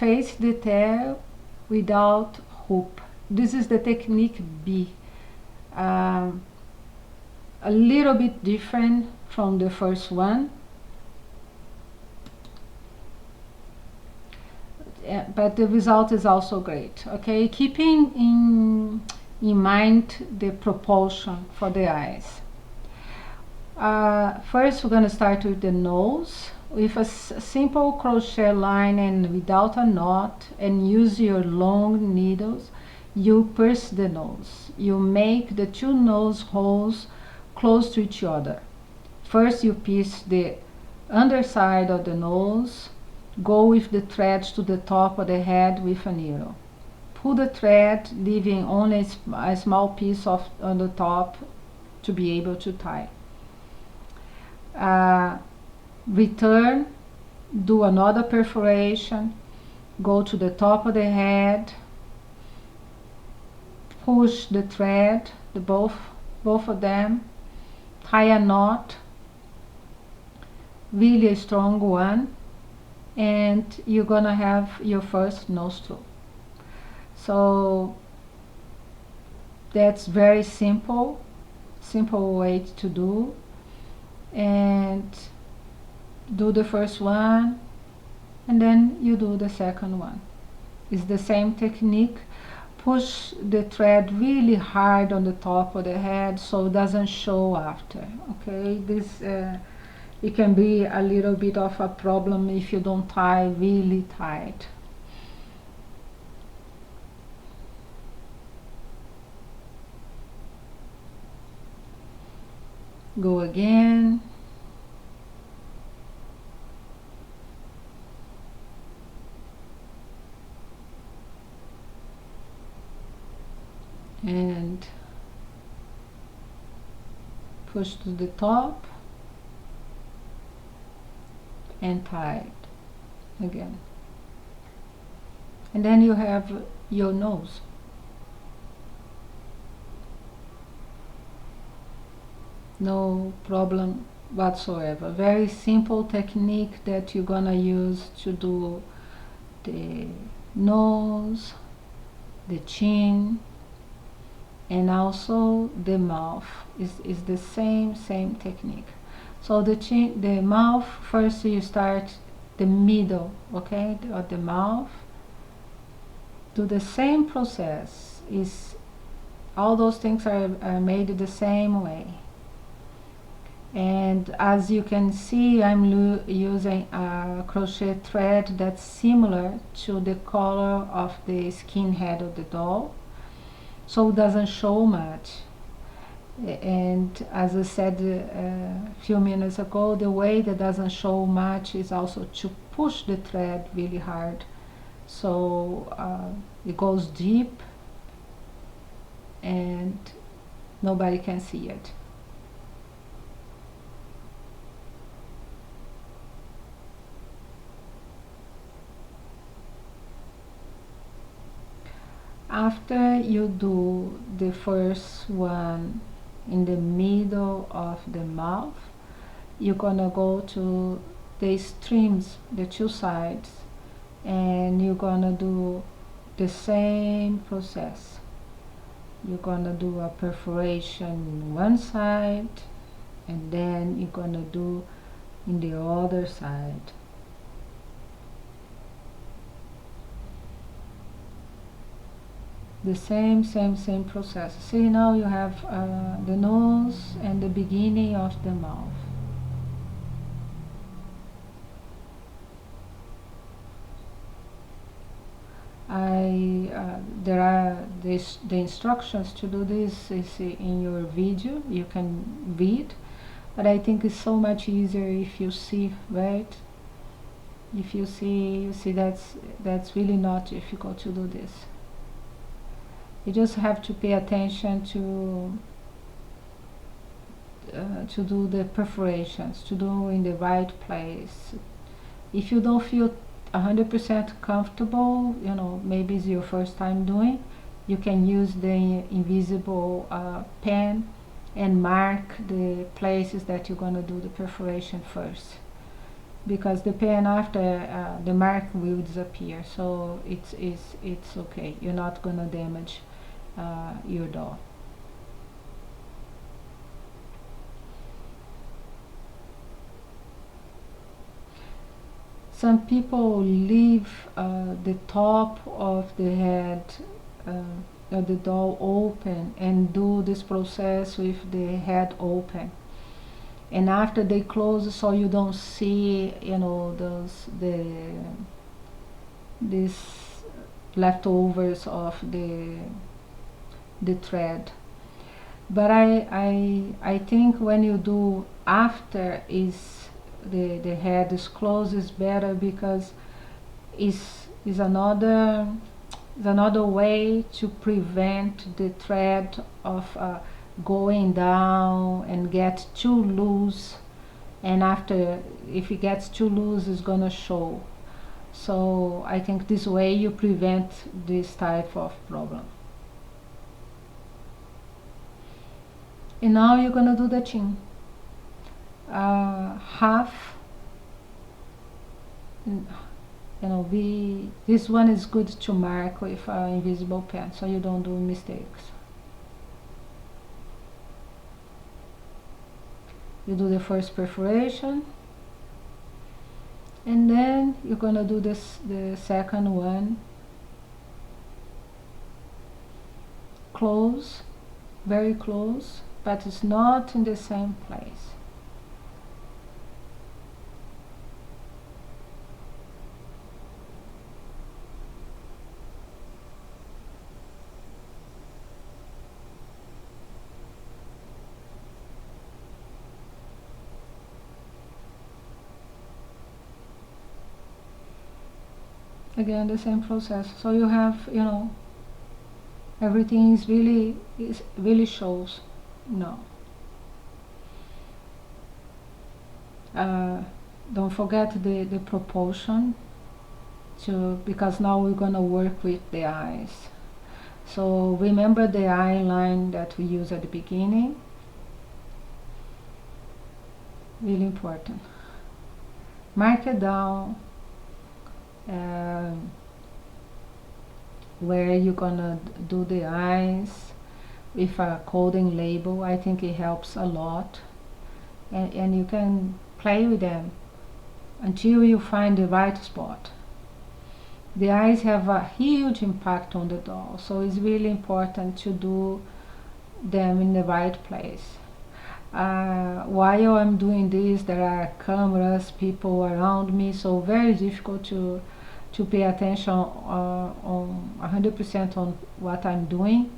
face the tail without hoop. This is the technique B. A little bit different from the first one, but the result is also great. Okay, keeping in mind the proportion for the eyes. First, we're going to start with the nose with a simple crochet line and without a knot, and use your long needles. You pierce the nose. You make the two nose holes close to each other. First, you pierce the underside of the nose. Go with the thread to the top of the head with a needle. Pull the thread, leaving only a small piece on the top to be able to tie. Return, do another perforation, go to the top of the head, push the thread, both of them, tie a knot, really a strong one, and you're gonna have your first nostril. So that's very simple way to do. And do the first one, and then you do the second one. It's the same technique. Push the thread really hard on the top of the head so it doesn't show after. Okay, this it can be a little bit of a problem if you don't tie really tight. Go again. And push to the top and tie it again. And then you have your nose. No problem whatsoever. Very simple technique that you're gonna use to do the nose, the chin, and also the mouth. Is the same technique. So the chin, the mouth, first you start the middle, okay, of the mouth. Do the same process. All those things are made the same way. And as you can see, I'm using a crochet thread that's similar to the color of the skin head of the doll, so it doesn't show much. And as I said a few minutes ago, the way that doesn't show much is also to push the thread really hard, so it goes deep and nobody can see it. After you do the first one in the middle of the mouth, you're gonna go to the streams, the two sides, and you're gonna do the same process. You're gonna do a perforation in one side, and then you're gonna do in the other side. The same process. See, now you have the nose and the beginning of the mouth. There are the instructions to do this is in your video. You can read, but I think it's so much easier if you see, right? If you see, that's really not difficult to do this. You just have to pay attention to do the perforations, to do in the right place. If you don't feel 100% comfortable, you know, maybe it's your first time doing, you can use the invisible pen and mark the places that you're going to do the perforation first. because the pen after the mark will disappear, so it's okay. You're not gonna damage your doll. Some people leave the top of the head of the doll open and do this process with the head open, and after they close, so you don't see, you know, these leftovers of the thread. But I think when you do after is the head is closed is better, because is another way to prevent the thread of going down and get too loose, and after, if it gets too loose, it's gonna show. So I think this way you prevent this type of problem. And now you're gonna do the chin. Half, you know, this one is good to mark with an invisible pen, so you don't do mistakes. You do the first perforation, and then you're gonna do the second one. Close, very close, but it's not in the same place. Again, the same process. So you have, you know, everything is really shows. No. Don't forget the proportion, because now we're gonna work with the eyes. So remember the eye line that we use at the beginning. Really important. Mark it down where you're gonna do the eyes with a coding label. I think it helps a lot, and you can play with them until you find the right spot. The eyes have a huge impact on the doll, so it's really important to do them in the right place. While I'm doing this, there are cameras, people around me, so very difficult to pay attention on 100% on what I'm doing,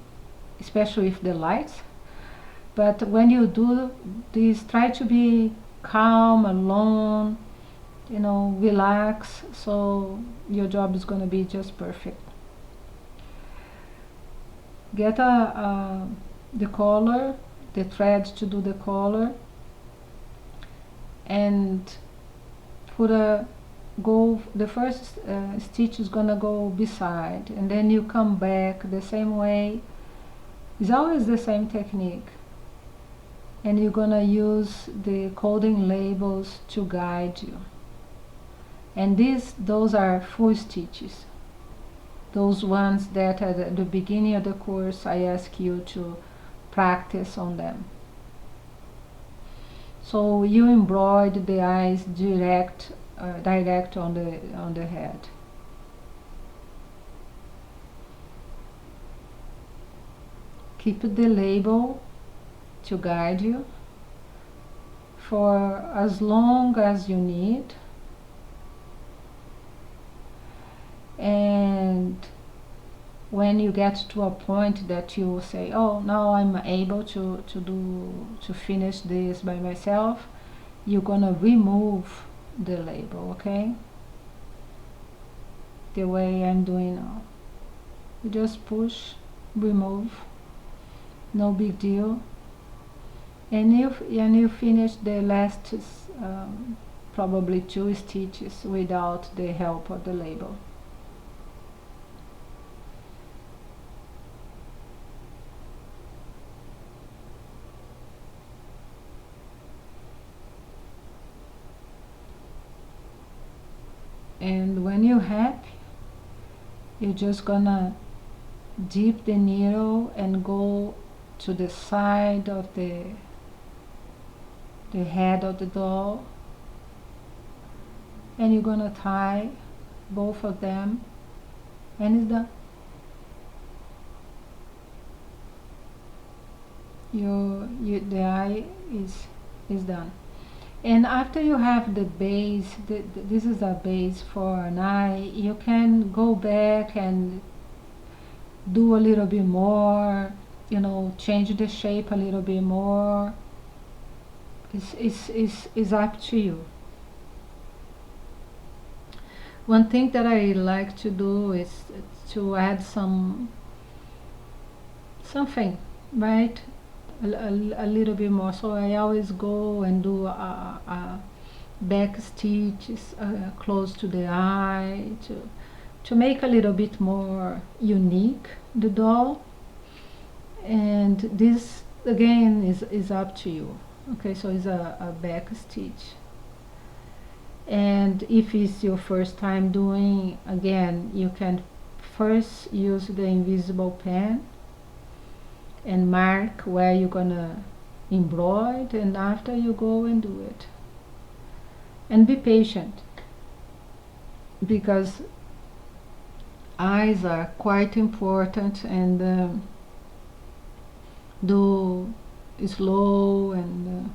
especially with the lights. But when you do this, try to be calm, alone, you know, relax, so your job is going to be just perfect. Get the color, the thread to do the color, and the first stitch is gonna go beside, and then you come back the same way. It's always the same technique, and you're gonna use the coding labels to guide you. And those are full stitches, those ones that at the beginning of the course I ask you to practice on them. So you embroider the eyes direct on the head. Keep the label to guide you for as long as you need, and when you get to a point that you say, oh, now I'm able to finish this by myself, you're gonna remove the label, okay? The way I'm doing now. You just push, remove, no big deal. And you finish the last probably 2 stitches without the help of the label. And when you're happy, you're just gonna dip the needle and go to the side of the head of the doll, and you're gonna tie both of them, and it's done. The eye is done. And after you have the base, this is a base for an eye, you can go back and do a little bit more, change the shape a little bit more. It's up to you. One thing that I like to do is to add something, right? A little bit more. So I always go and do a back stitches close to the eye to make a little bit more unique the doll. And this again is up to you. Okay, so it's a back stitch. And if it's your first time doing, again, you can first use the invisible pen and mark where you're gonna embroider, and after you go and do it. And be patient, because eyes are quite important, and do slow and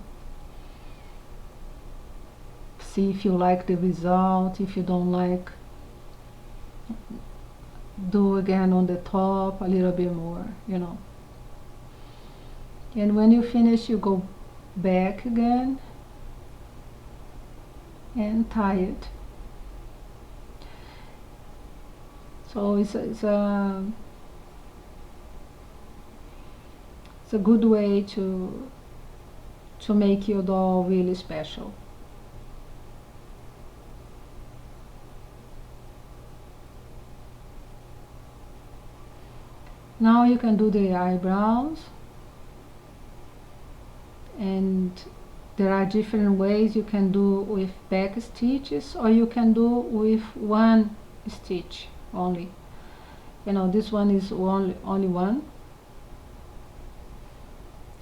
see if you like the result. If you don't like, do again on the top a little bit more, and when you finish, you go back again and tie it. So it's a good way to make your doll really special. Now you can do the eyebrows, and there are different ways. You can do with back stitches, or you can do with one stitch only. This one is only one.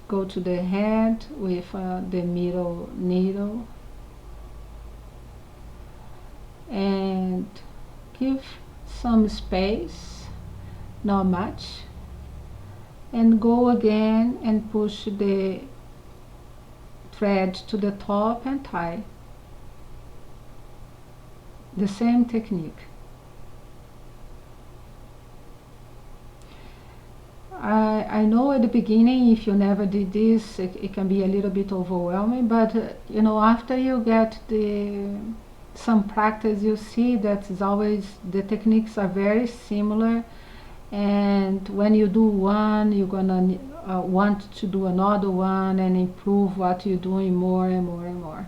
Go to the head with the middle needle and give some space, not much, and go again and push the thread to the top and tie. The same technique. I know at the beginning, if you never did this, it can be a little bit overwhelming, but after you get some practice, you see that is always, the techniques are very similar, and when you do one, you're gonna want to do another one and improve what you're doing more and more and more.